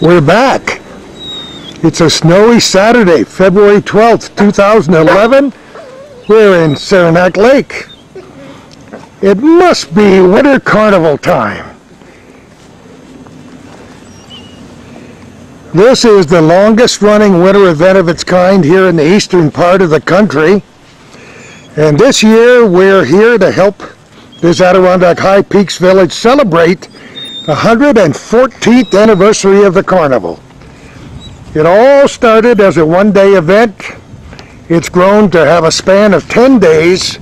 We're back. It's a snowy Saturday, February 12th, 2011. We're in Saranac Lake. It must be winter carnival time. This is the longest running winter event of its kind here in the eastern part of the country. And this year we're here to help this Adirondack High Peaks Village celebrate the 114th anniversary of the carnival. It all started as a one-day event. It's grown to have a span of 10 days,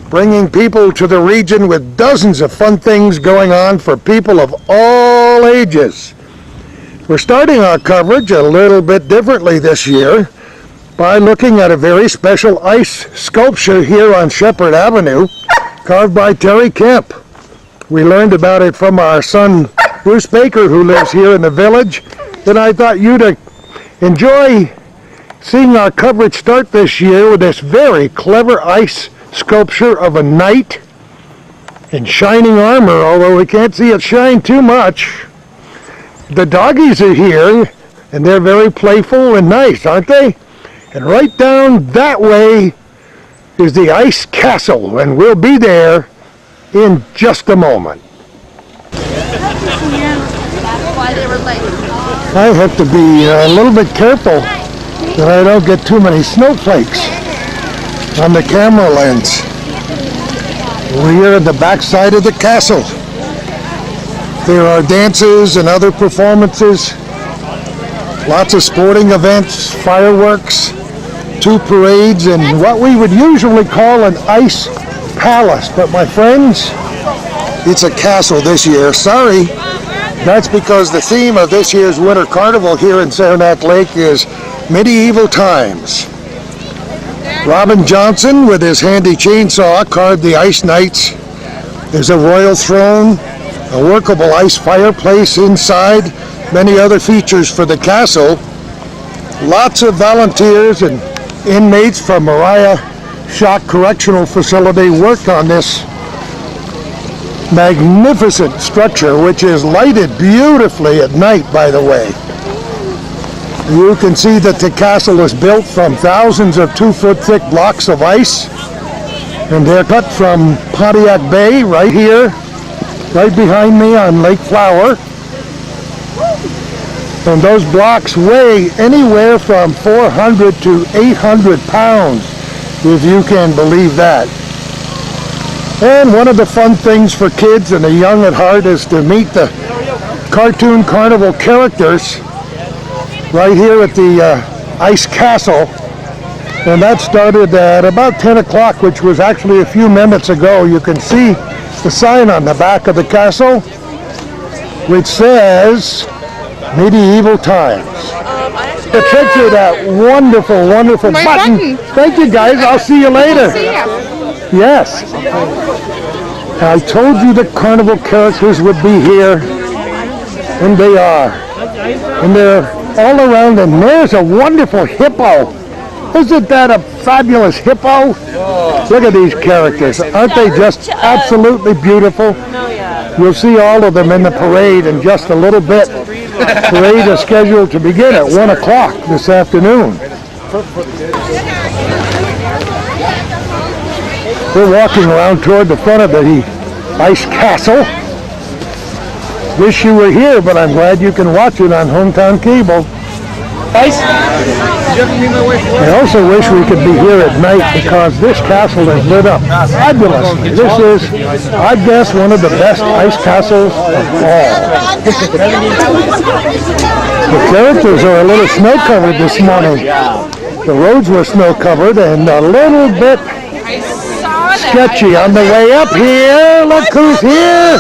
bringing people to the region with dozens of fun things going on for people of all ages. We're starting our coverage a little bit differently this year by looking at a very special ice sculpture here on Shepherd Avenue, carved by Terry Kemp. We learned about it from our son Bruce Baker, who lives here in the village, and I thought you'd enjoy seeing our coverage start this year with this very clever ice sculpture of a knight in shining armor, although we can't see it shine too much. The doggies are here, and they're very playful and nice, aren't they? And right down that way is the ice castle, and we'll be there in just a moment. I have to be a little bit careful that I don't get too many snowflakes on the camera lens. We're here at the back side of the castle. There are dances and other performances, lots of sporting events, fireworks, 2 parades, and what we would usually call an ice palace. But my friends, it's a castle this year. Sorry. That's because the theme of this year's Winter Carnival here in Saranac Lake is medieval times. Robin Johnson, with his handy chainsaw, carved the ice knights. There's a royal throne, a workable ice fireplace inside, many other features for the castle. Lots of volunteers and inmates from Mariah Shock Correctional Facility worked on this magnificent structure, which is lighted beautifully at night, by the way. You can see that the castle is built from thousands of 2-foot thick blocks of ice, and they're cut from Pontiac Bay right here, right behind me on Lake Flower. And those blocks weigh anywhere from 400 to 800 pounds, if you can believe that. And one of the fun things for kids and the young at heart is to meet the cartoon carnival characters right here at the Ice Castle. And that started at about 10 o'clock, which was actually a few minutes ago. You can see the sign on the back of the castle, which says medieval times. The picture, that wonderful, wonderful button. Thank you, guys. I'll see you later. Yes. I told you the carnival characters would be here, and they are. And they're all around, and there's a wonderful hippo. Isn't that a fabulous hippo? Look at these characters. Aren't they just absolutely beautiful? You'll see all of them in the parade in just a little bit. The parade is scheduled to begin at 1 o'clock this afternoon. We're walking around toward the front of the Ice Castle. Wish you were here, but I'm glad you can watch it on Hometown Cable. I also wish we could be here at night because this castle is lit up fabulously. This is, I guess, one of the best ice castles of all. The characters are a little snow-covered this morning. The roads were snow-covered and a little bit sketchy on the way up here. Look who's here!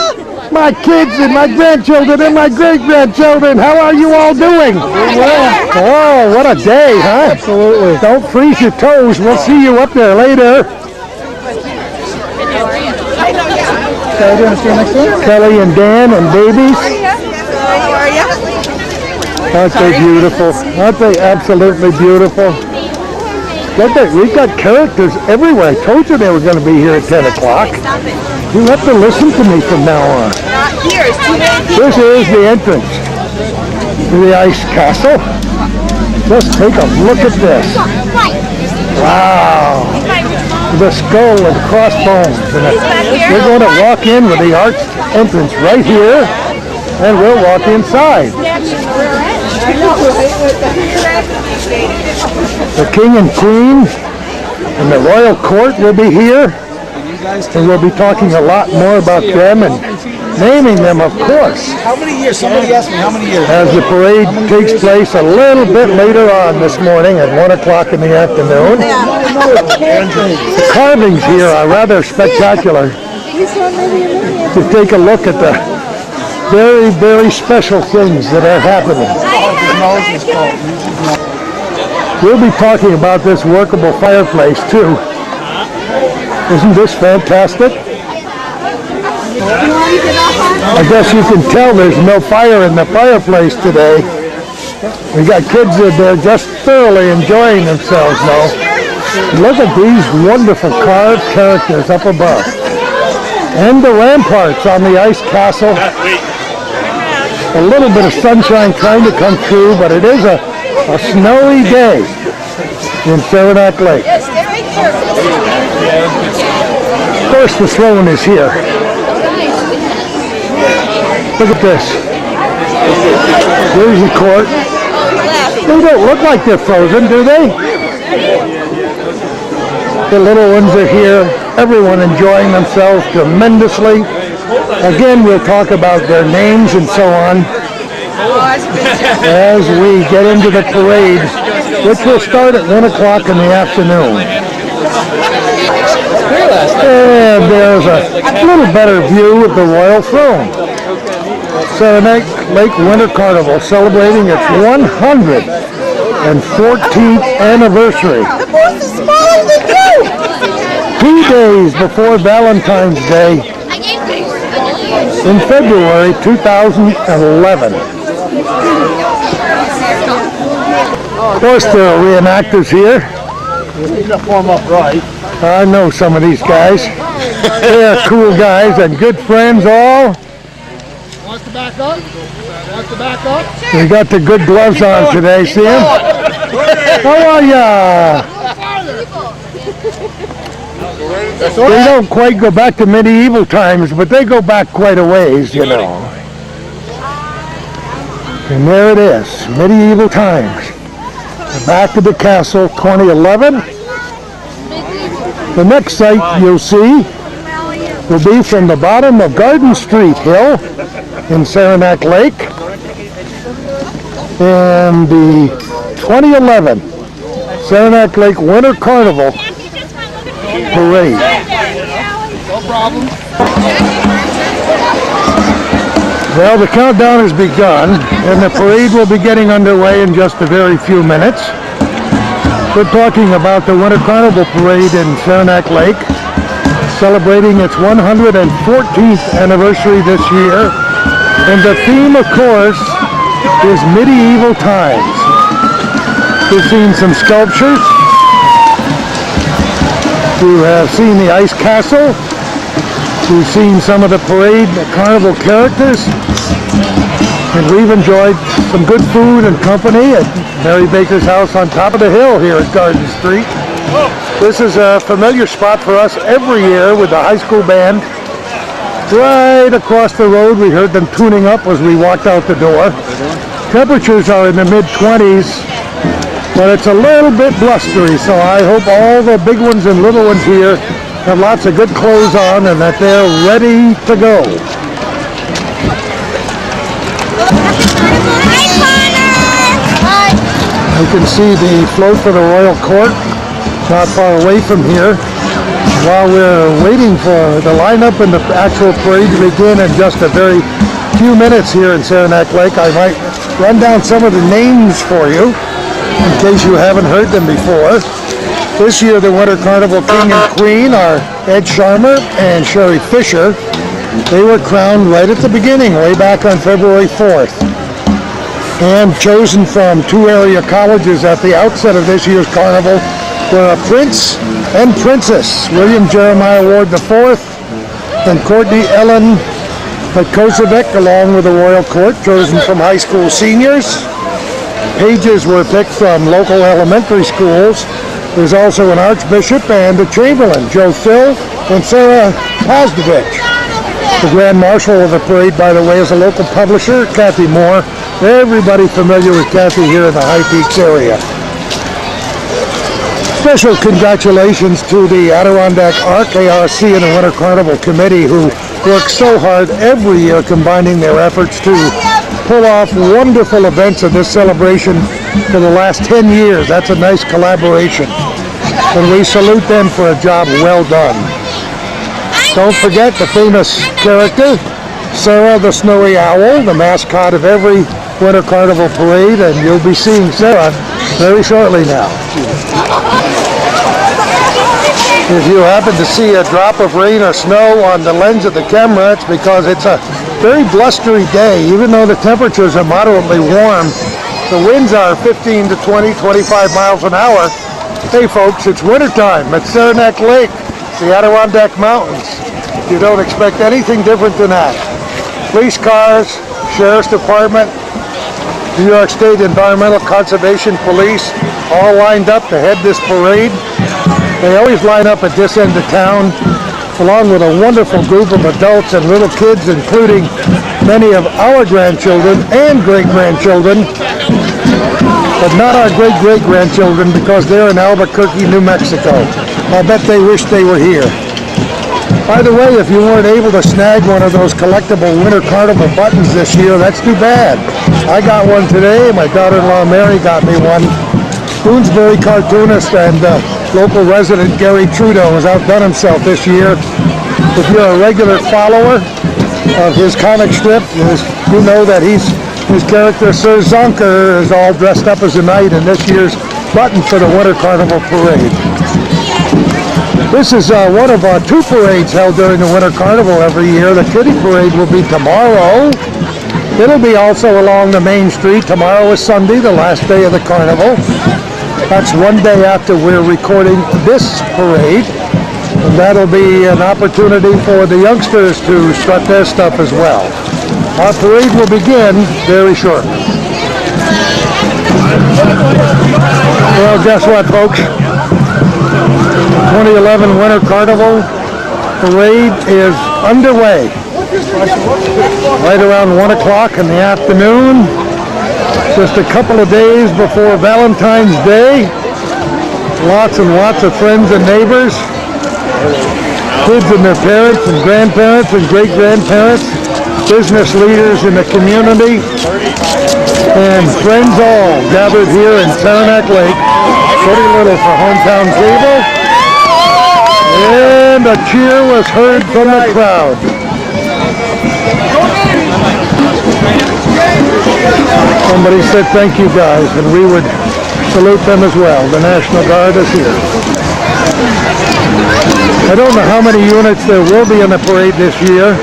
My kids and my grandchildren and my great-grandchildren. How are you all doing? Oh, what a day, huh? Absolutely. Don't freeze your toes. We'll see you up there later. Kelly and Dan and babies. How are you? Aren't they beautiful? Aren't they absolutely beautiful? We've got characters everywhere. I told you they were going to be here at 10 o'clock. You have to listen to me from now on. Not here. It's too many people. This is the entrance. to the ice castle. Just take a look at this. Wow. The skull and crossbones. And we're going to walk in with the arched entrance right here, and we'll walk inside. The king and queen and the royal court will be here, and we'll be talking a lot more about them and naming them, of course. How many years? Somebody asked me how many years. As the parade takes place a little bit later on this morning at 1 o'clock in the afternoon. The carvings here are rather spectacular. To take a look at the very, very special things that are happening. We'll be talking about this workable fireplace too. Isn't this fantastic? I guess you can tell there's no fire in the fireplace today. We got kids that are just thoroughly enjoying themselves now. Look at these wonderful carved characters up above. And the ramparts on the ice castle. A little bit of sunshine trying to come through, but it is a snowy day in Saranac Lake. Of course, the throne is here. Look at this. There's the court. They don't look like they're frozen, do they? The little ones are here. Everyone enjoying themselves tremendously. Again, we'll talk about their names and so on as we get into the parade, which will start at 1 o'clock in the afternoon. And there's a little better view of the royal throne. Saranac Lake Winter Carnival celebrating its 114th anniversary. 2 days before Valentine's Day in February 2011. Of course, there are reenactors here. Form up right. I know some of these guys. They are cool guys and good friends all. Wants to back up? Wants to back up? We got the good gloves on today, see them? How are ya? They don't quite go back to medieval times, but they go back quite a ways, you know. And there it is, medieval times. The back of the castle, 2011. The next site you'll see will be from the bottom of Garden Street Hill in Saranac Lake. And the 2011 Saranac Lake Winter Carnival Parade. No problem. Well, the countdown has begun, and the parade will be getting underway in just a very few minutes. We're talking about the Winter Carnival Parade in Saranac Lake, celebrating its 114th anniversary this year. And the theme, of course, is medieval times. We've seen some sculptures. We have seen the ice castle. We've seen some of the parade carnival characters. And we've enjoyed some good food and company at Mary Baker's house on top of the hill here at Garden Street. This is a familiar spot for us every year with the high school band. Right across the road, we heard them tuning up as we walked out the door. Temperatures are in the mid-20s, but it's a little bit blustery, so I hope all the big ones and little ones here have lots of good clothes on and that they're ready to go. You can see the float for the Royal Court not far away from here. While we're waiting for the lineup and the actual parade to begin in just a very few minutes here in Saranac Lake, I might run down some of the names for you in case you haven't heard them before. This year the Winter Carnival King and Queen are Ed Sharmer and Sherry Fisher. They were crowned right at the beginning, way back on February 4th. And chosen from 2 area colleges at the outset of this year's carnival were a Prince and Princess, William Jeremiah Ward IV and Courtney Ellen But Kosovic, along with the Royal Court, chosen from high school seniors. Pages were picked from local elementary schools. There's also an archbishop and a chamberlain, Joe Thill and Sarah Pozdovich. The Grand Marshal of the parade, by the way, is a local publisher, Kathy Moore. Everybody familiar with Kathy here in the High Peaks area. Special congratulations to the Adirondack ARC and the Winter Carnival Committee, who work so hard every year combining their efforts to pull off wonderful events of this celebration for the last 10 years. That's a nice collaboration. And we salute them for a job well done. Don't forget the famous character, Sarah the Snowy Owl, the mascot of every Winter Carnival parade, and you'll be seeing Sarah very shortly now. If you happen to see a drop of rain or snow on the lens of the camera, it's because it's a very blustery day. Even though the temperatures are moderately warm, the winds are 15 to 20, 25 miles an hour. Hey folks, it's wintertime at Saranac Lake, the Adirondack Mountains. You don't expect anything different than that. Police cars, Sheriff's Department, New York State Environmental Conservation Police, all lined up to head this parade. They always line up at this end of town, along with a wonderful group of adults and little kids, including many of our grandchildren and great-grandchildren, but not our great-great-grandchildren because they're in Albuquerque, New Mexico. I bet they wish they were here. By the way, if you weren't able to snag one of those collectible Winter Carnival buttons this year, that's too bad. I got one today. My daughter-in-law Mary got me one. Boonesbury cartoonist and local resident Gary Trudeau has outdone himself this year. If you're a regular follower of his comic strip, you know that his character Sir Zonker is all dressed up as a knight in this year's button for the Winter Carnival Parade. This is one of two parades held during the Winter Carnival every year. The Kiddie Parade will be tomorrow. It'll be also along the main street. Tomorrow is Sunday, the last day of the carnival. That's one day after we're recording this parade. And that'll be an opportunity for the youngsters to strut their stuff as well. Our parade will begin very shortly. Well, guess what, folks? 2011 Winter Carnival Parade is underway. Right around 1 o'clock in the afternoon. Just a couple of days before Valentine's Day. Lots and lots of friends and neighbors. Kids and their parents and grandparents and great-grandparents. Business leaders in the community. And friends all gathered here in Saranac Lake. Pretty little for hometown cable. And a cheer was heard from the crowd. Somebody said thank you guys, and we would salute them as well. The National Guard is here. I don't know how many units there will be in the parade this year.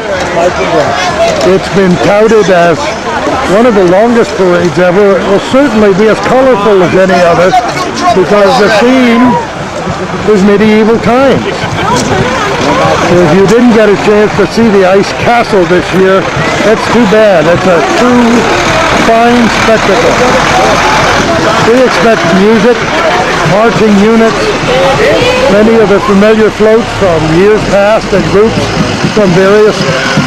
It's been touted as one of the longest parades ever. It will certainly be as colorful as any other because the theme is medieval times. If you didn't get a chance to see the Ice Castle this year, that's too bad. It's a true fine spectacle. We expect music, marching units, many of the familiar floats from years past and groups from various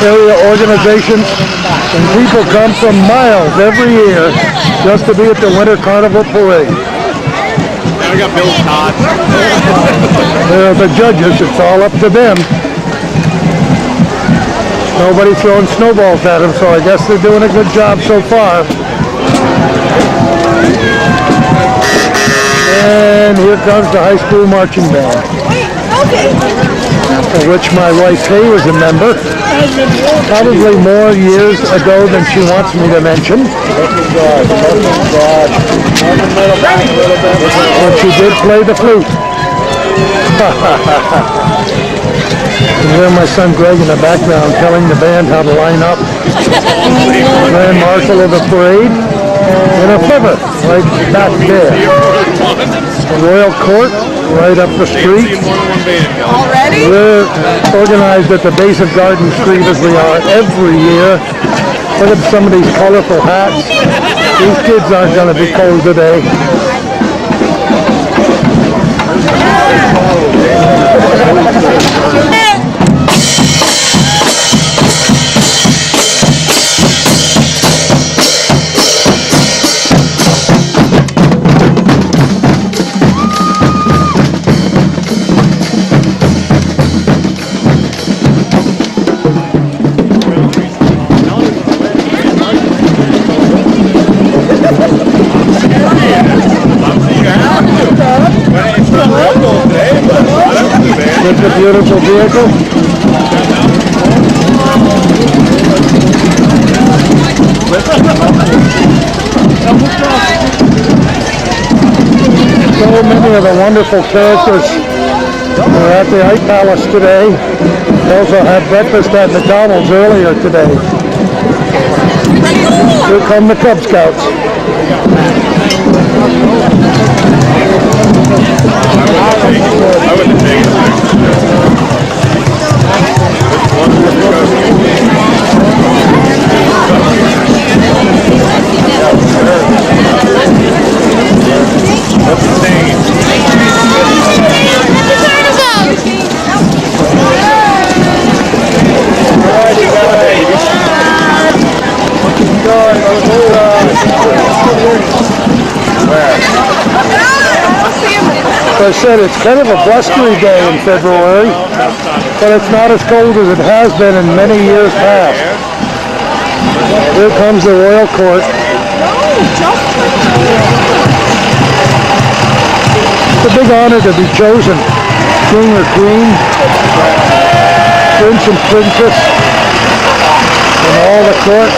area organizations, and people come from miles every year just to be at the Winter Carnival Parade. We got Bill Todd. They're the judges, it's all up to them. Nobody's throwing snowballs at them, so I guess they're doing a good job so far. And here comes the high school marching band, of which my wife Kay was a member, probably more years ago than she wants me to mention. But she did play the flute. And hear my son Greg in the background telling the band how to line up. Grand Marshal of the parade in a flivver right back there. The Royal Court right up the street. Seen more than one band, Kelly. Already? We're organized at the base of Garden Street as we are every year. Look at some of these colorful hats. These kids aren't going to be cold today. It's a beautiful vehicle. So many of the wonderful characters are at the Ice Palace today. They also had breakfast at McDonald's earlier today. Here come the Cub Scouts. I wouldn't take it. What's the name? As I said, it's kind of a blustery day in February, but it's not as cold as it has been in many years past. Here comes the royal court. It's a big honor to be chosen king or queen, prince and princess, and all the court.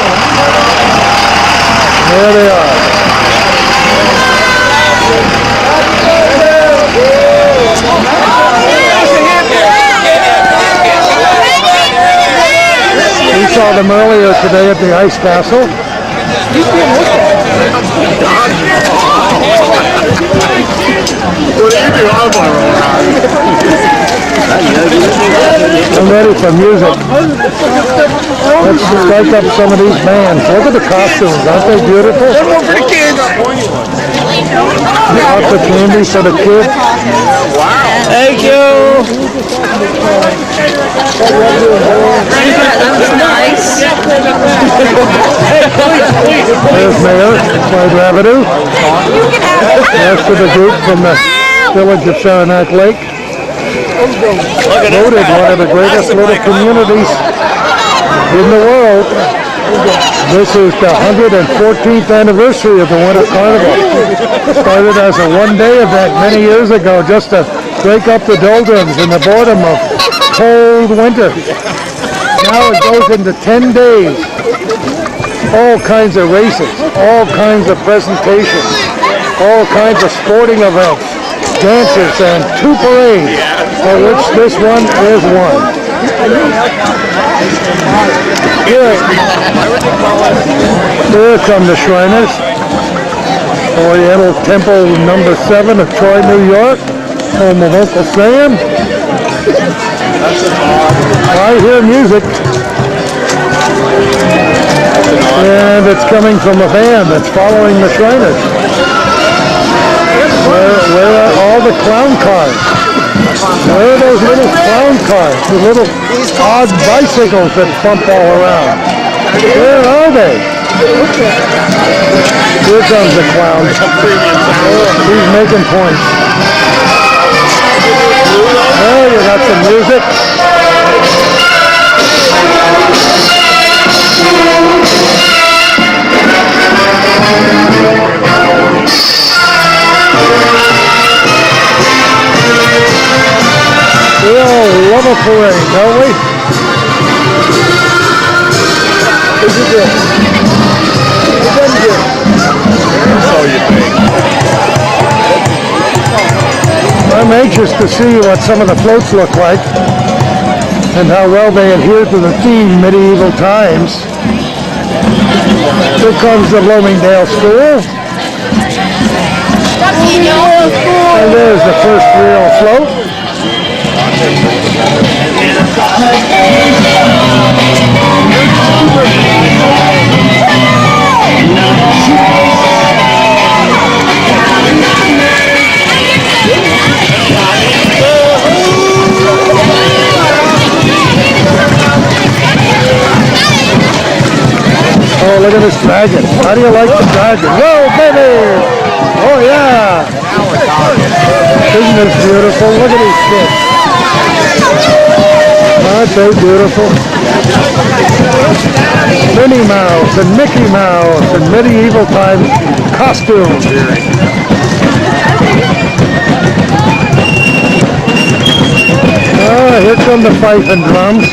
There they are. We saw them earlier today at the Ice Castle. What do you do? I'm I'm ready for music. Let's strike up some of these bands. Look at the costumes. Aren't they beautiful? for the kids. Lots of candy for the kids. Wow. Thank you. That was nice. There's Mayor Clyde Rabideau. Rest of the group from the village of Saranac Lake. Voted one of the greatest little communities in the world. This is the 114th anniversary of the Winter Carnival. Started as a one-day event many years ago just to break up the doldrums and the boredom of cold winter. Now it goes into 10 days. All kinds of races, all kinds of presentations, all kinds of sporting events, dances, and two parades, for which this one is one. Here come the Shriners. Oriental Temple number 7 of Troy, New York, home of Uncle Sam. I hear music. And it's coming from a band that's following the Shriners. Where are all the clown cars? Where are those little clown cars? The little odd bicycles that bump all around? Where are they? Here comes the clown. He's making points. Oh, you got some music. We all love a parade, don't we? Is it good? It doesn't good. So you think. I'm anxious to see what some of the floats look like and how well they adhere to the theme medieval times. Here comes the Bloomingdale School. And there's the first real float. Oh, look at this dragon. How do you like the dragon? Whoa, baby! Oh, yeah! Isn't this beautiful? Look at these kids. Aren't they beautiful? Minnie Mouse and Mickey Mouse in medieval time costumes. Oh, here come the fife and drums.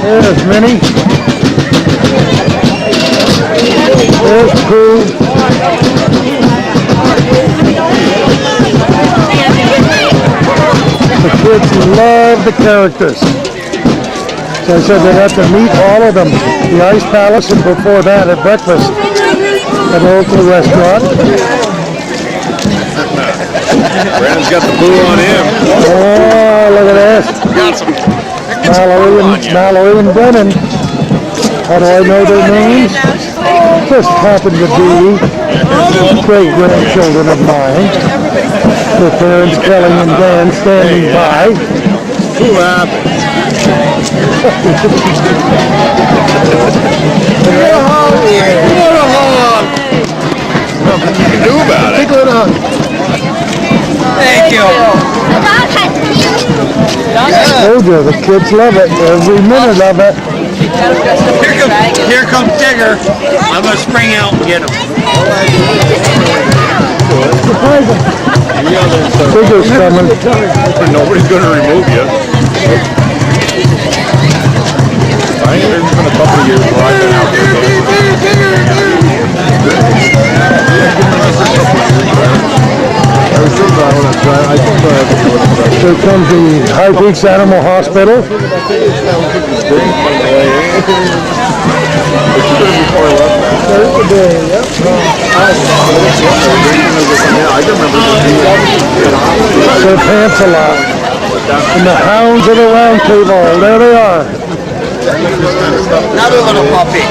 There's Minnie. There's Pooh. The kids love the characters. So I said they'd have to meet all of them. The Ice Palace, and before that at breakfast at a local restaurant. Brandon's got the boo on him. Oh, look at this. Got some. Mallory and Brennan. How do I know their names? Just happen to be great grandchildren of mine. Their parents, Kelly and Dan, standing by. Who happened? What a hog! Nothing you can do about it. Thank you. Oh dear, the kids love it. Every minute of it. Here comes Tigger. I'm going to spring out and get him. Tigger's coming. Nobody's going to remove you. I think there's been a couple of years where I've been out there. Here comes the High Peaks Animal Hospital. Their pants a lot. And the hounds of the round table, there they are. Another little puppy.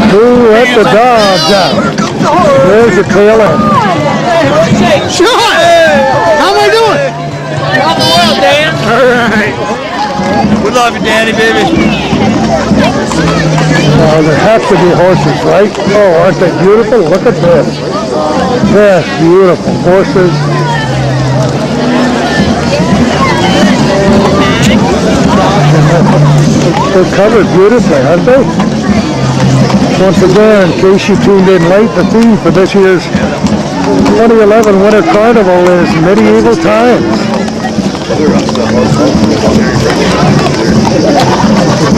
Who let the dogs out? There's the tail end. Sean! How am I doing? How the world, Dan? Alright. We love you, Daddy, baby. Oh, there have to be horses, right? Oh, aren't they beautiful? Look at this. Yes, beautiful horses. They're covered beautifully, aren't they? Once again, in case you tuned in late, the theme for this year's 2011 Winter Carnival is medieval times.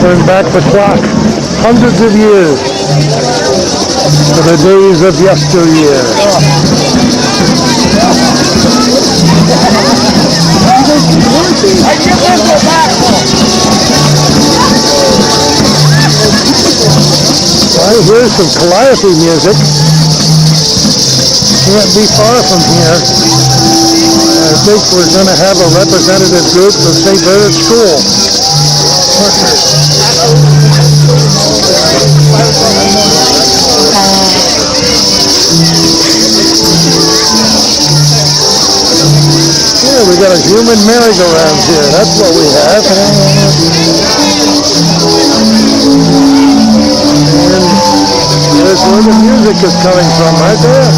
Turn back the clock hundreds of years to the days of yesteryear. I hear some calliope music. Can't be far from here. I think we're going to have a representative group from St. Bernard School. Yeah, we got a human merry-go-round here. That's what we have. And is where the music is coming from, right there.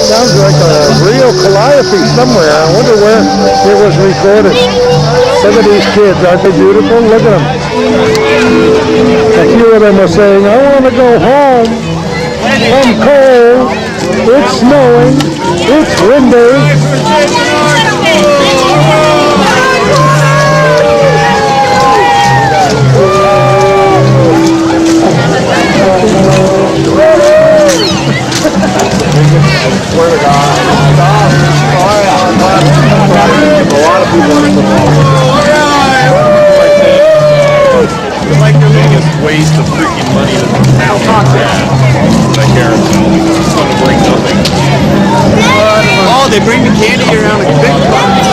Sounds like a real calliope somewhere. I wonder where it was recorded. Look at these kids, aren't they beautiful? Look at them. A few of them are saying, I want to go home. I'm cold. It's snowing. It's windy. Swear to God. A lot of people it's like the biggest waste of freaking money in the town. That carousel. It's going to bring nothing. Oh, they bring the candy around a big box.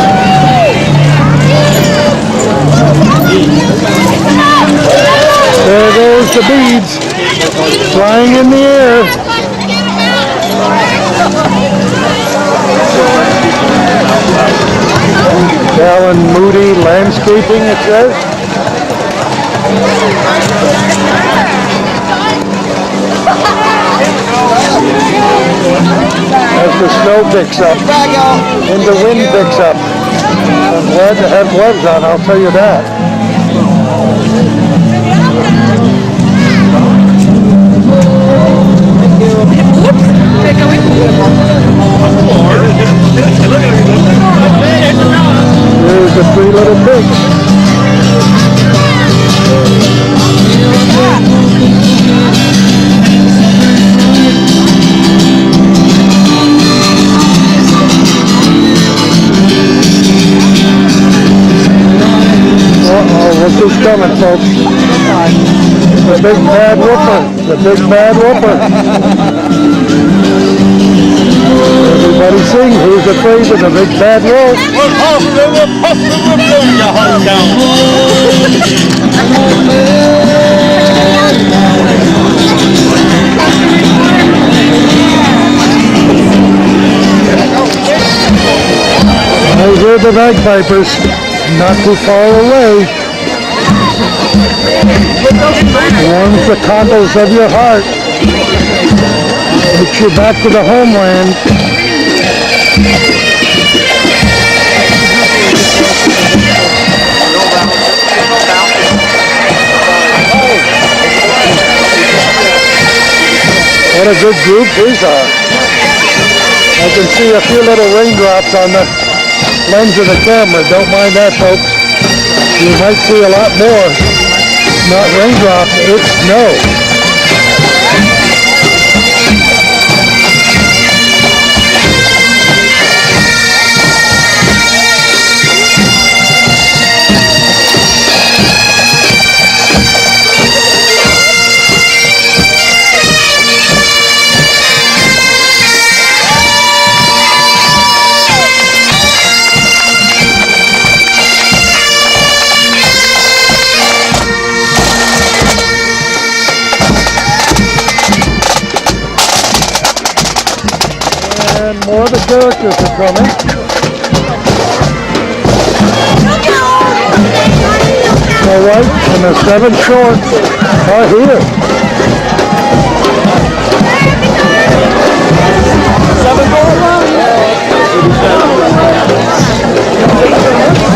There goes the beads flying in the air. Alan Moody Landscaping, it says. As the snow picks up and the wind picks up. I'm glad to have gloves on, I'll tell you that. There's the three little pigs. Uh-oh, look who's coming, folks. The big bad whooper. The big bad whooper. Everybody sing, who's afraid of the big bad wolf? I hear the bagpipers, not too far away. Warms the condos of your heart. Takes you back to the homeland. What a good group these are. I can see a few little raindrops on the lens of the camera. Don't mind that, folks. You might see a lot more. Not raindrops, it's snow. And more of the characters are coming. Snow White and the 7 Shorts are here. 7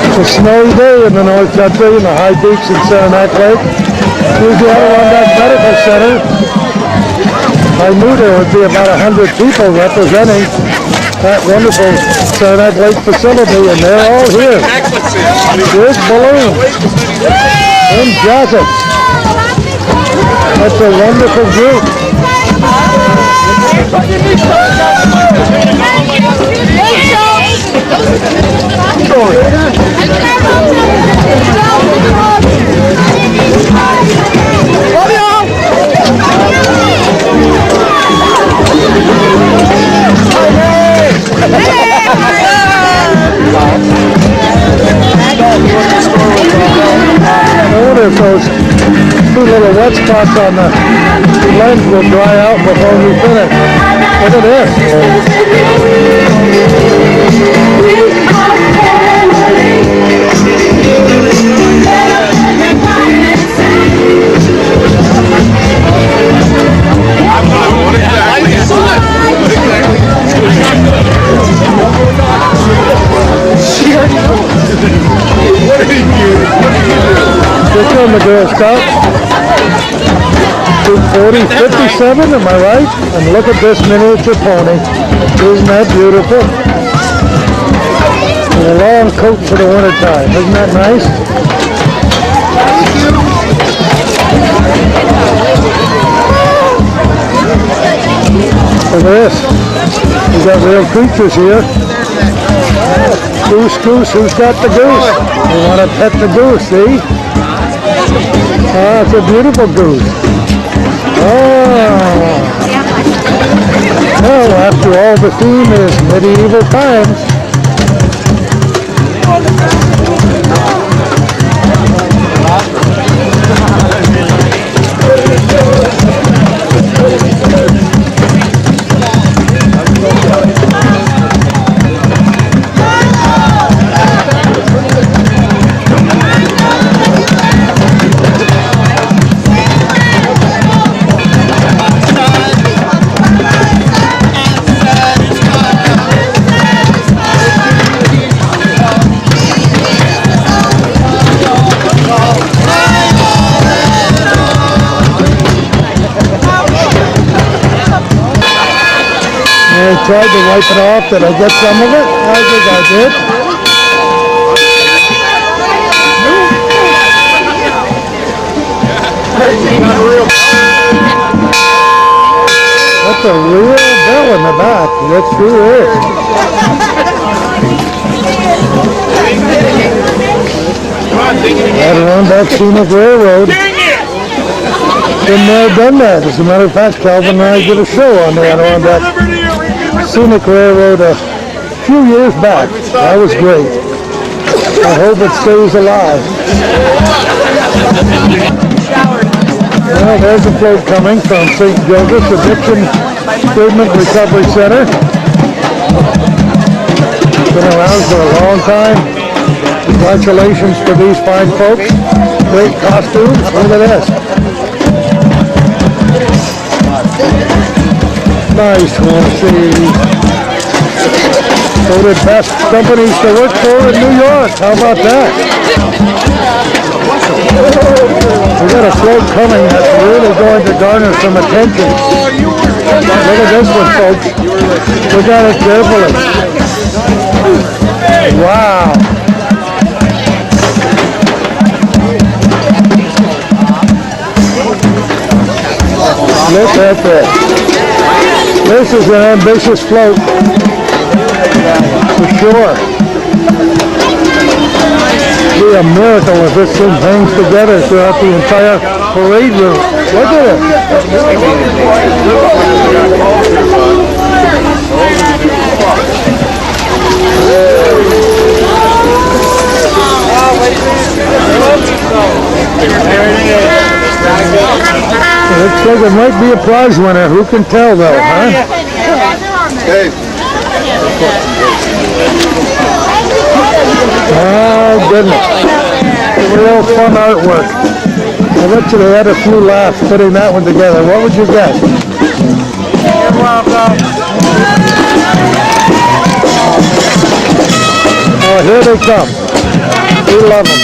It's a snowy day in the North Country in the high peaks in Saranac Lake. Here's the Adirondack Medical Center. I knew there would be about 100 people representing that wonderful Saranac Lake facility, and they're all here. Here's balloons and jackets. That's a wonderful group. I wonder if those 2 little wet spots on the lens will dry out before we finish. Look at this. Just on the Girl Scout. 240, 57, am I right? And look at this miniature pony. Isn't that beautiful? And a long coat for the winter time. Isn't that nice? Look at this. We got real creatures here. Goose, goose, who's got the goose? We want to pet the goose, see? Ah, it's a beautiful goose. Oh. Well, after all, the theme is medieval times. I tried to wipe it off. Did I get some of it? I think I did. That's a real bell in the back. That sure is. Adirondack Scenic Railroad. Been there, done that. As a matter of fact, Calvin and I did a show on the Adirondack Scenic Railroad a few years back. That was great. I hope it stays alive. Well, there's a float coming from St. Joseph's Addiction Treatment Recovery Center. Been around for a long time. Congratulations to these fine folks. Great costumes. Look at this. Nice one, see. Voted best companies to work for in New York. How about that? We got a float coming that's really going to garner some attention. Look at this one, folks. Look at it carefully. Wow. Look at that. This is an ambitious float, for sure. It'd be a miracle if this thing hangs together throughout the entire parade route. Look at it. Looks like it might be a prize winner. Who can tell though, huh? Hey. Oh goodness. Real fun artwork. I bet you they had a few laughs putting that one together. What would you guess? Oh, here they come. We love them.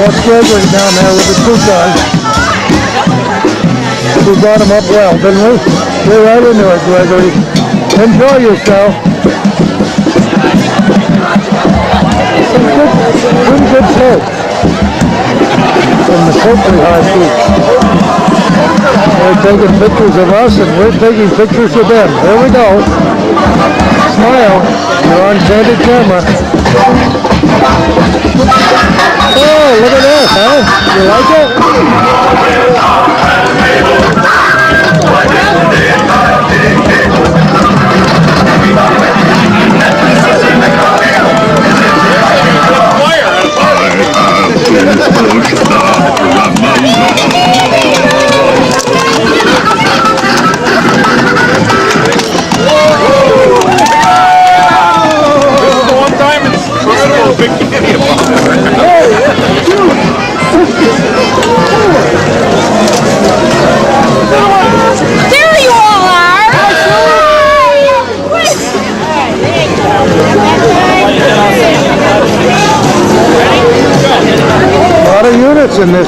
That's Gregory down there with the Tucson. We brought him up well, didn't we? We're right into it, Gregory. Enjoy yourself. Some good float from the Copley High Peak. They're taking pictures of us and we're taking pictures of them. There we go. Smile. You're on candid camera. Oh, look at this, huh? You like it?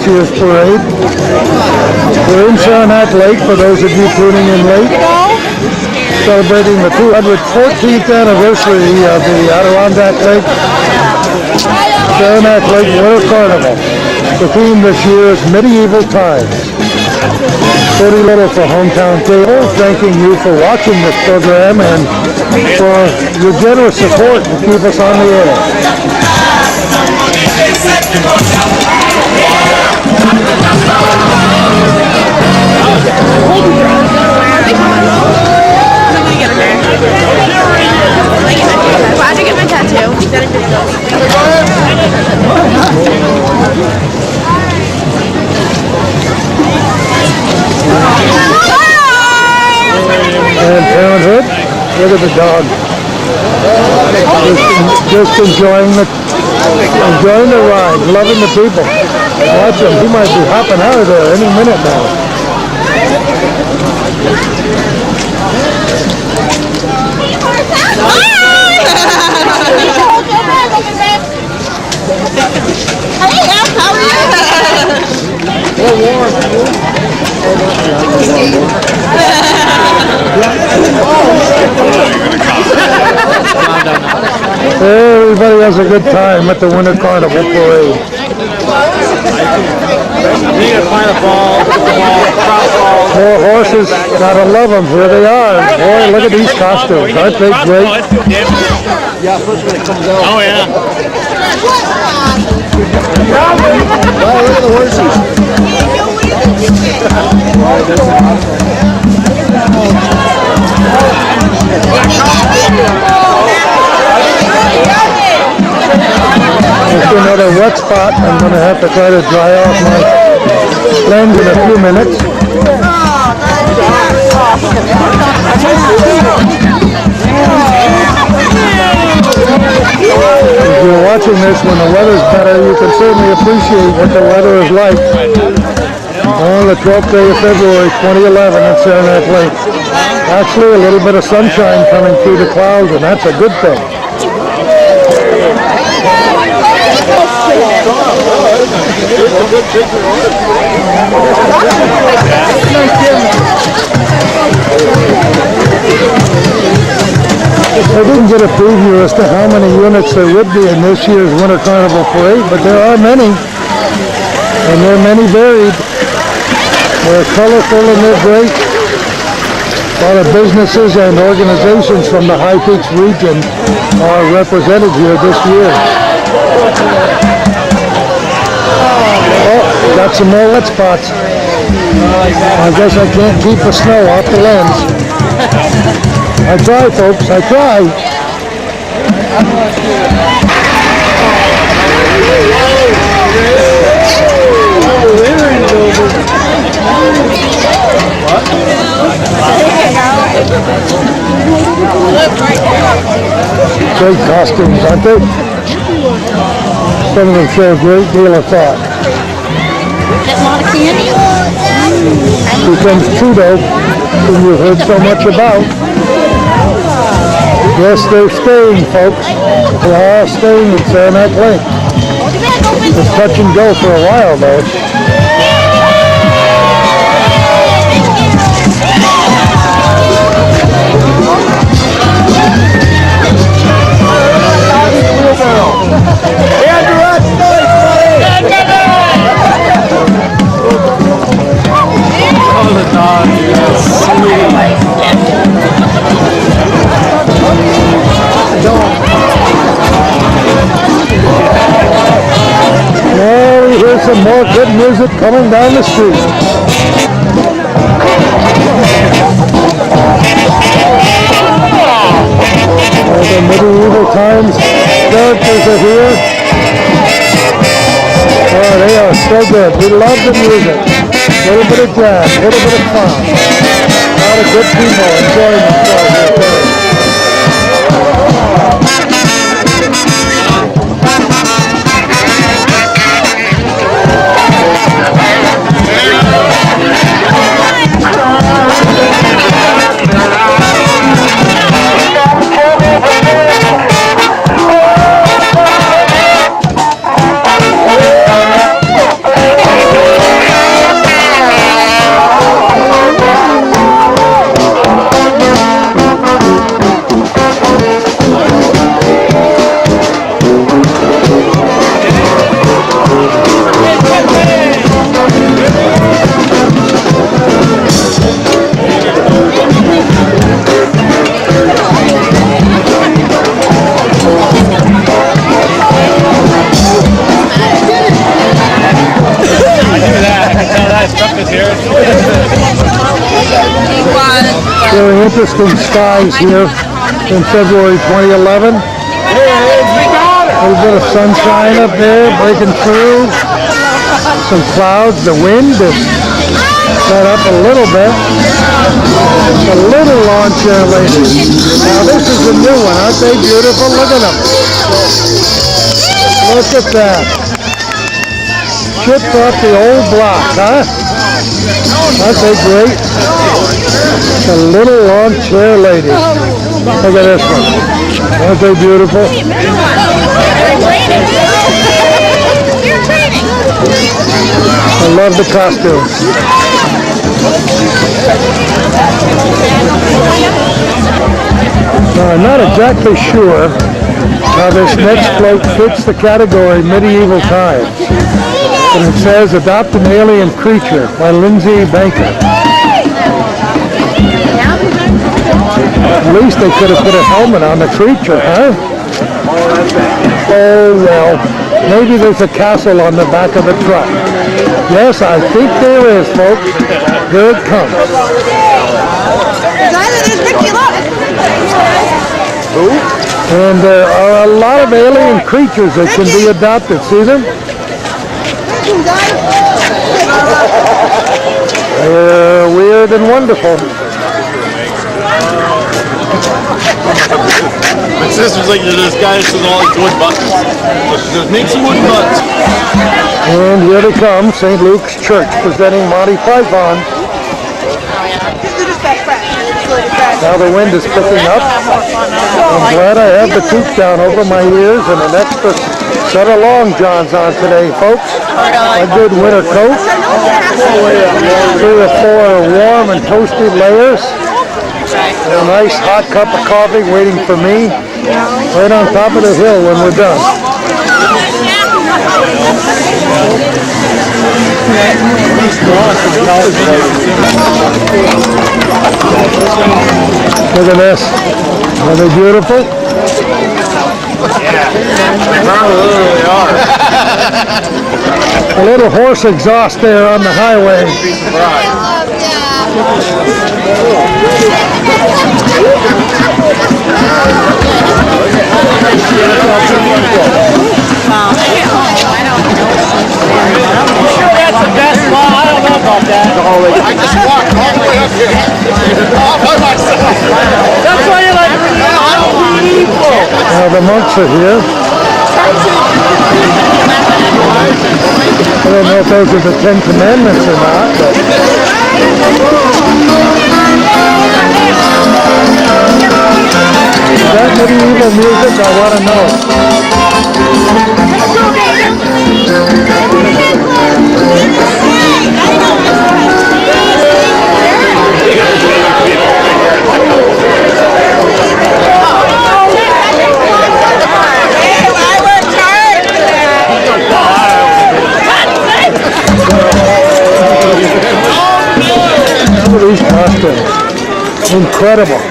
this year's parade. We're in Saranac Lake, for those of you tuning in late, celebrating the 214th anniversary of the Adirondack Lake Saranac Lake Winter Carnival. The theme this year is Medieval Times. Cody Little for Hometown Cable, thanking you for watching this program and for your generous support to keep us on the air. Glad to get my tattoo. And Parenthood, look at the dog. Just enjoying the ride, loving the people. Watch him, he might be hopping out of there any minute now. Hey, how are you? Everybody has a good time at the Winter Carnival Parade. More horses, gotta love them. Here they are. Boy, look at these costumes. Aren't they great? Oh, yeah. Wow, look at the horses. Just another wet spot. I'm going to have to try to dry off my lens in a few minutes. If you're watching this when the weather's better, you can certainly appreciate what the weather is like on the 12th day of February 2011 at Saranac Lake. Actually, a little bit of sunshine coming through the clouds, and that's a good thing. I didn't get a preview as to how many units there would be in this year's Winter Carnival Parade, but there are many, and they're many varied. They're colorful and they're great. A lot of businesses and organizations from the High Peaks region are represented here this year. Oh, got some more wet spots. I guess I can't keep the snow off the lens. I try, folks, I try. Great costumes, aren't they? Some of them show a great deal of thought. Get a lot of candy. Becomes Trudeau, whom you've heard so much about. Yes, they're staying, folks. They're all staying in Saranac Lake. It's touch and go for a while, though. Now we hear some more good music coming down the street. All the medieval times characters are here. Oh, they are so good. We love the music. A little bit of jazz, a little bit of fun. A lot of good people enjoying themselves here today. Very interesting skies here in February 2011. A little bit of sunshine up there breaking through. Some clouds. The wind is set up a little bit. A little lawn chair lady. Now this is a new one. Aren't they beautiful? Look at them. Look at that. Chipped off the old block, huh? Aren't they great? A little lawn chair lady. Look at this one. Aren't they beautiful? I love the costumes. Now, I'm not exactly sure how this next float fits the category medieval times. And it says Adopt an Alien Creature by Lindsay Banker. At least they could have put a helmet on the creature, huh? Oh well, maybe there's a castle on the back of the truck. Yes, I think there is, folks. Here it comes. And there are a lot of alien creatures that can be adopted. See them? They're weird and wonderful. My sister's like, there's this guy that says all like wood buttons. So she says, make some wooden buttons. And here they come, St. Luke's Church presenting Monty Python. Now the wind is picking up. I'm glad I have the toque down over my ears and an extra set of long johns on today, folks. A good winter coat. 3 or 4 warm and toasty layers. And a nice hot cup of coffee waiting for me right on top of the hill when we're done. Look at this. Are they beautiful? Yeah, they probably are. A little horse exhaust there on the highway. Be surprised. That's the best law. I don't know about that. I just walked all the way up here. All by myself. That's why you're like, people. Now the monks are here. I don't know if those are the 10 Commandments or not, but... Is that medieval music? I want to know. Look at these costumes. Incredible.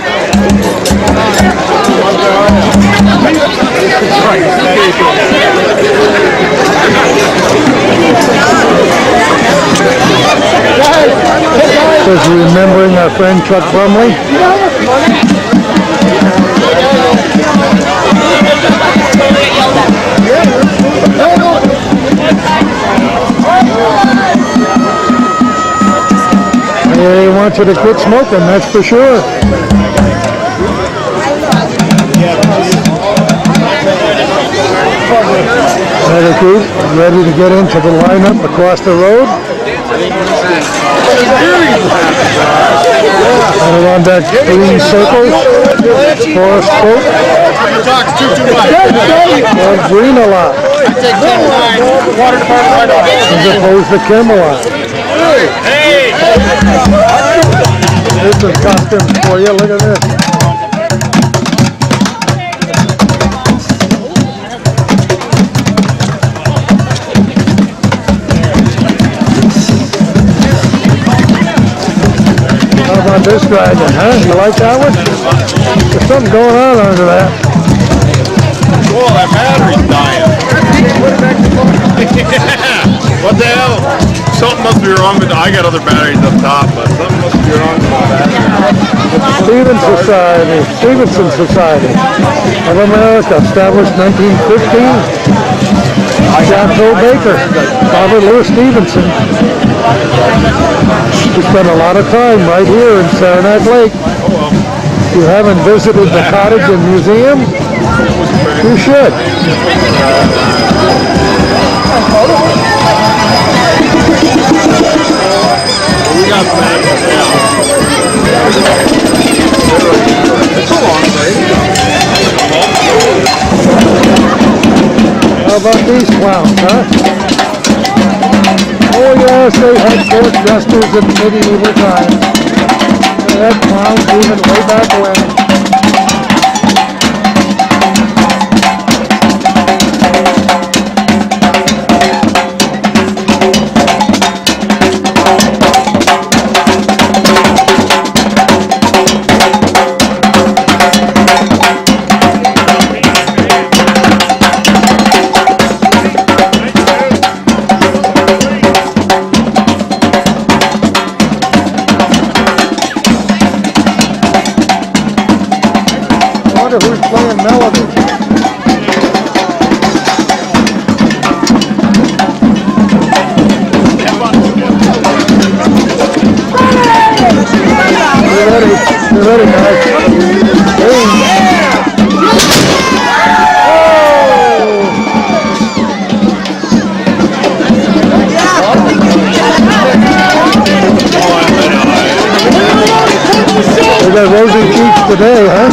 Says remembering our friend Chuck Brumley. They want you to quit smoking, that's for sure. Another group ready to get into the lineup across the road. Adirondack green circles, forest folk, and green a lot, as opposed to Camelot. Here's some costumes for you, look at this. How about this dragon, huh? You like that one? There's something going on under that. Cool, that battery's dying. What the hell? Something must be wrong with I got other batteries up top, but something must be wrong with Stevenson Society of America, established 1915. John Phil Baker, Robert Louis Stevenson. We spent a lot of time right here in Saranac Lake. If you haven't visited the cottage and museum, you should. We got back now. How about these clowns, huh? Oh yes, they had court jesters in medieval times. They had clowns even way back when. Who's playing melody? You're ready. You're ready, guys. Boom. We got rosy cheeks today, huh?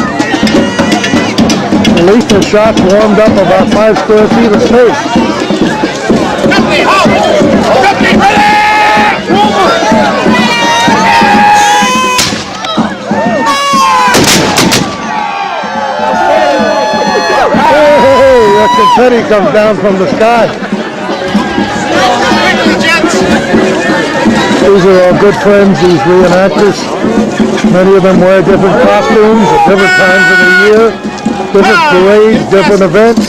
The lethal shots warmed up about 5 square feet of space. Hey, that confetti comes down from the sky. These are all good friends, these reenactors. Many of them wear different costumes at different times of the year. Different parades, different events.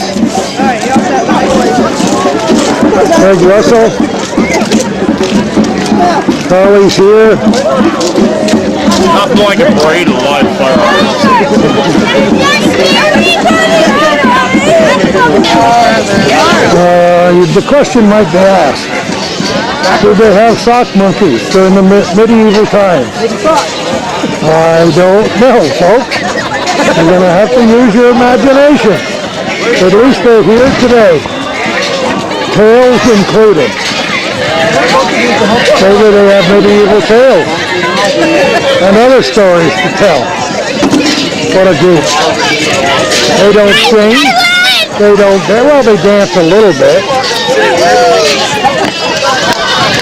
Greg Russell. Charlie's here. Nothing like a parade of live fireworks. The question might be asked, did they have sock monkeys during the medieval times? I don't know, folks. You're going to have to use your imagination. At least they're here today. Tales included. Maybe they have medieval tales and other stories to tell. What a group. They don't sing. They don't, well, they dance a little bit.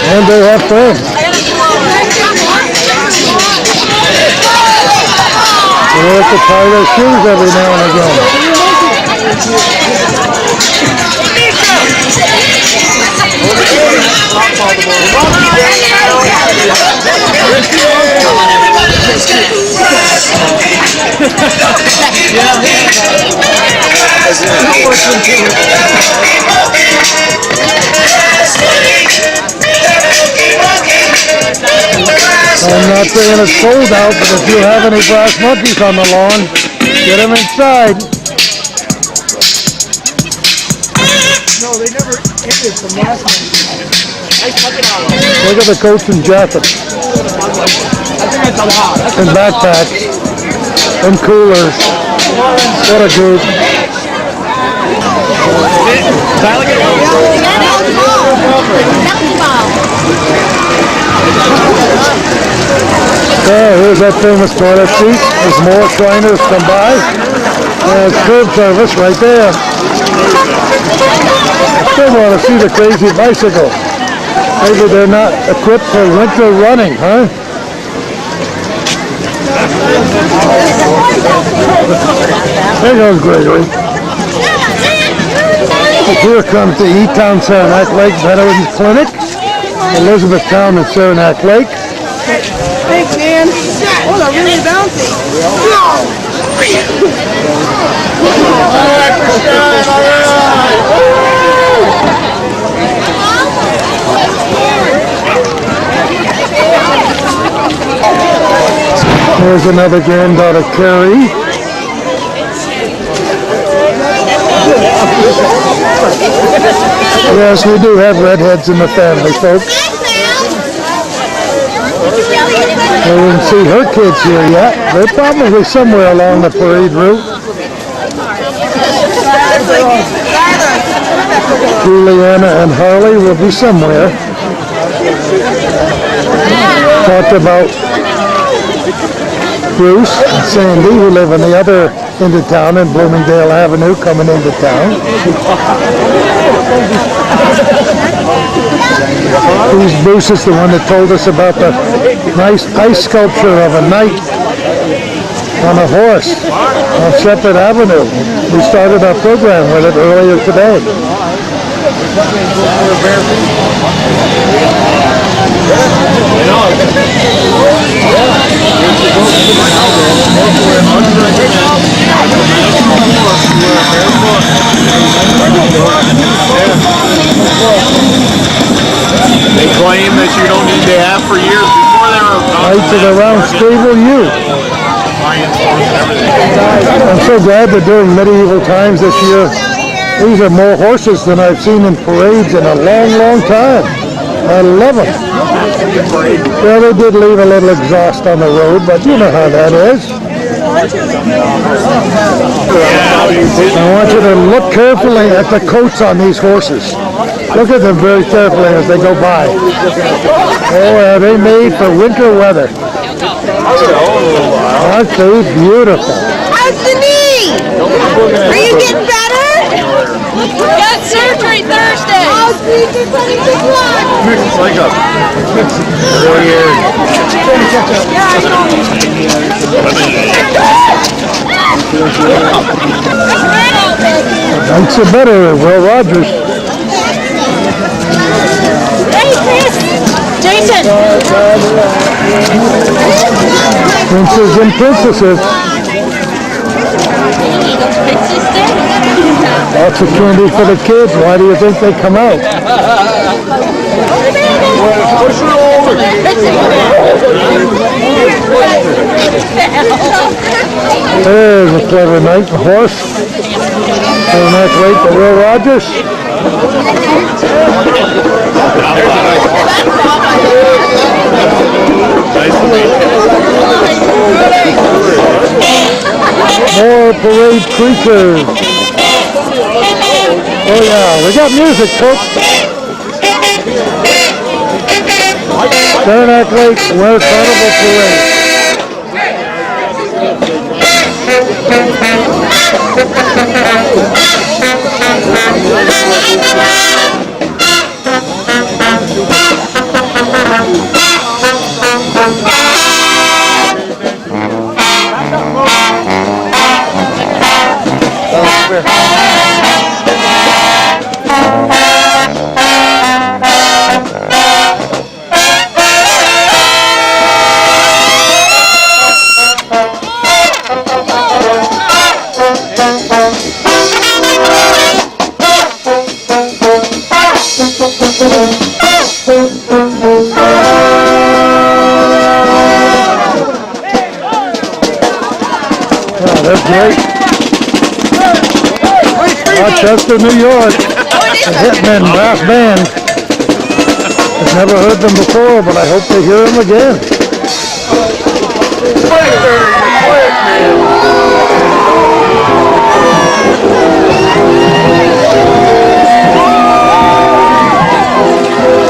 And they have friends. They have to tie their shoes every now and again. I'm not saying it's sold out, but if you have any brass monkeys on the lawn, get them inside. No, they never ended from last night. Look at the coats and jackets. And backpacks. And coolers. What a group. Here's that famous toilet seat. As more Shriners come by, there's curb service right there. I still want to see the crazy bicycle. Maybe they're not equipped for winter running, huh? There goes Gregory. Here comes the E-Town Saranac Lake Veterans Clinic. Elizabethtown and Saranac Lake. Thanks, man. Oh, they're really bouncy. There's another granddaughter, Carrie. Yes, we do have redheads in the family, folks. I didn't see her kids here yet. They're probably somewhere along the parade route. Juliana and Harley will be somewhere. Talked about Bruce and Sandy, who live in the other end of town in Bloomingdale Avenue, coming into town. Bruce is the one that told us about the nice ice sculpture of a knight on a horse on Shepherd Avenue. We started our program with it earlier today. They claim that you don't need to have for years before they were Knights of the Round Table U. I'm so glad they're doing medieval times this year. These are more horses than I've seen in parades in a long, long time. I love them. Yeah, they did leave a little exhaust on the road, but you know how that is. I want you to look carefully at the coats on these horses. Look at them very carefully as they go by. Oh, are they made for winter weather? Aren't they beautiful? How's the knee? Are you getting better? Got surgery Thursday. Oh, sweet, It's like a Knights are better, Will Rogers. Hey, Chris. Jason. Princes and princesses. Lots of candy for the kids. Why do you think they come out? There's a clever knight and horse. Saranac Lake to Will Rogers. More parade creatures. Oh yeah, we got music, folks. Saranac Lake, where Carnival Parade. That's great. Rochester, New York. The Hitmen Brass Band. I've never heard them before, but I hope to hear them again.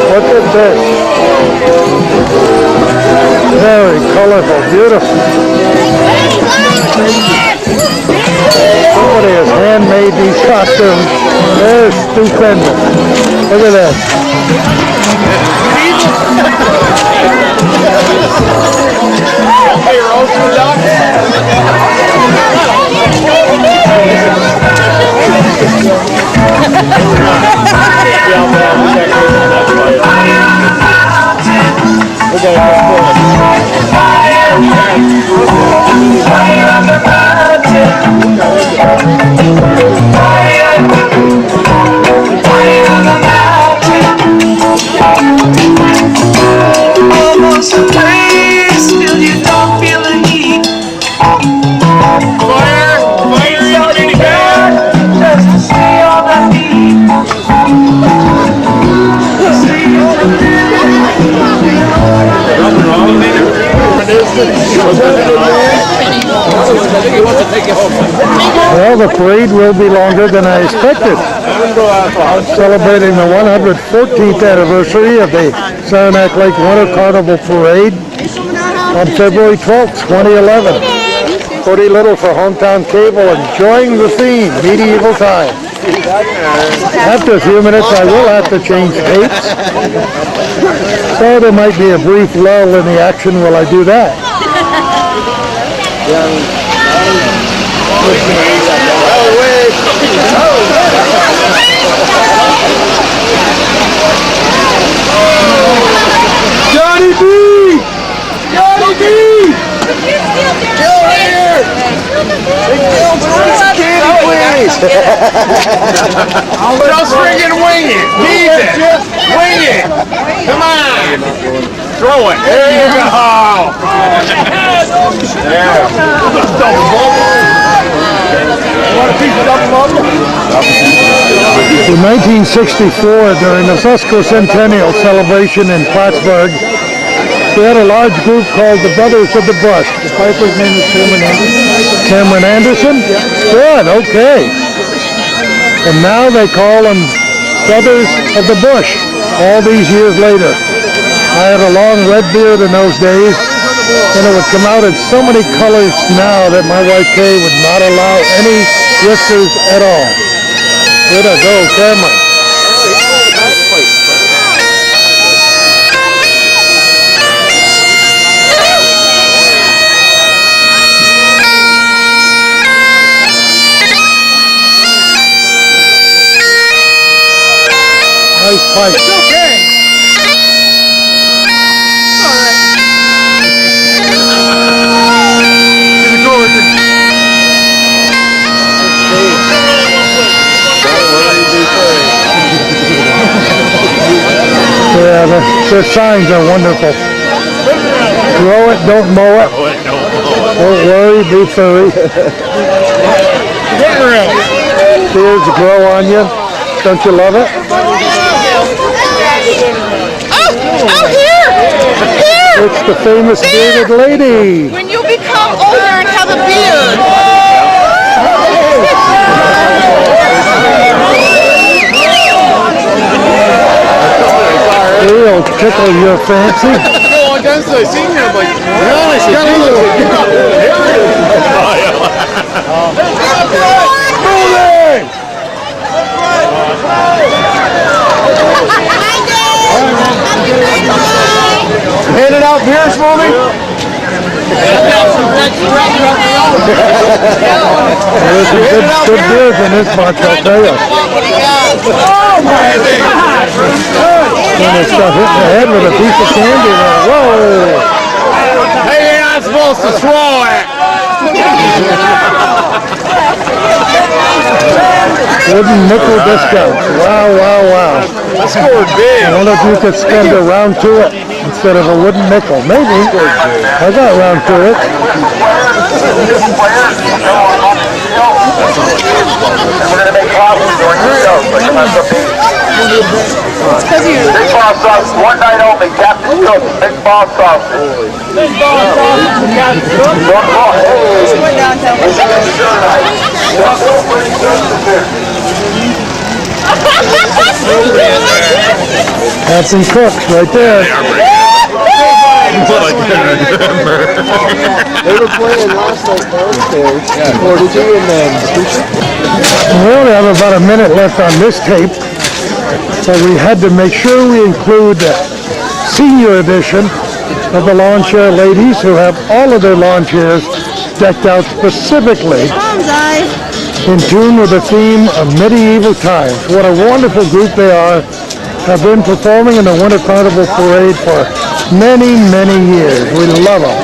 Look at this. Very colorful, beautiful. Somebody has handmade these costumes. They're stupendous. Look at that. Almost a place, still you don't feel it. Well, the parade will be longer than I expected. Celebrating the 114th anniversary of the Saranac Lake Winter Carnival Parade on February 12th, 2011. Gordie Little for Hometown Cable, enjoying the theme, medieval time. After a few minutes, I will have to change tapes. So there might be a brief lull in the action while I do that. Johnny B! Johnny B! Kill here! Candy, please! Just friggin' wing it! Leave it! Wing it! Come on! Throw it! There you go! In 1964, during the Sesquicentennial celebration in Plattsburgh, we had a large group called the Brothers of the Bush. The piper's name is Cameron Anderson? Good, okay. And now they call them Brothers of the Bush, all these years later. I had a long red beard in those days, and it would come out in so many colors now that my wife Kay would not allow any whiskers at all. Way to go, Cameron. Nice pipe. It's okay. All right. Here's a cooler. Yeah, the signs are wonderful. Grow it, don't mow it. Don't worry, be furry. Beards grow on you. Don't you love it? Oh, here! Here! It's the famous bearded lady. When you become older and have a beard. It'll tickle your fancy. No, I guess I seen him like, yeah, it's got a little. Moving! Handing out beers for me? There's some good beers in this bunch, I'll tell you. And it's stuff hitting the head with a piece of candy there. Whoa! Hey, you're not supposed to throw it. Wooden nickel discounts. Wow, wow, wow. I scored big. I wonder if you could spend a round to it instead of a wooden nickel. Maybe. I got round to it. It's because you. Big Boss Sauce, one night only, Captain Cook, Big Boss Sauce. Big Boss Sauce, Captain Cook. She went downtown. Captain Cook's right there. But I can't remember. They were playing last night downstairs. Or did you and We only have about a minute left on this tape, so we had to make sure we include the senior edition of the lawn chair ladies, who have all of their lawn chairs decked out specifically in tune with the theme of medieval times. What a wonderful group they are. Have been performing in the Winter Carnival Parade for many, many years. We love them.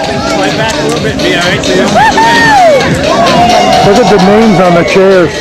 Look at the names on the chairs.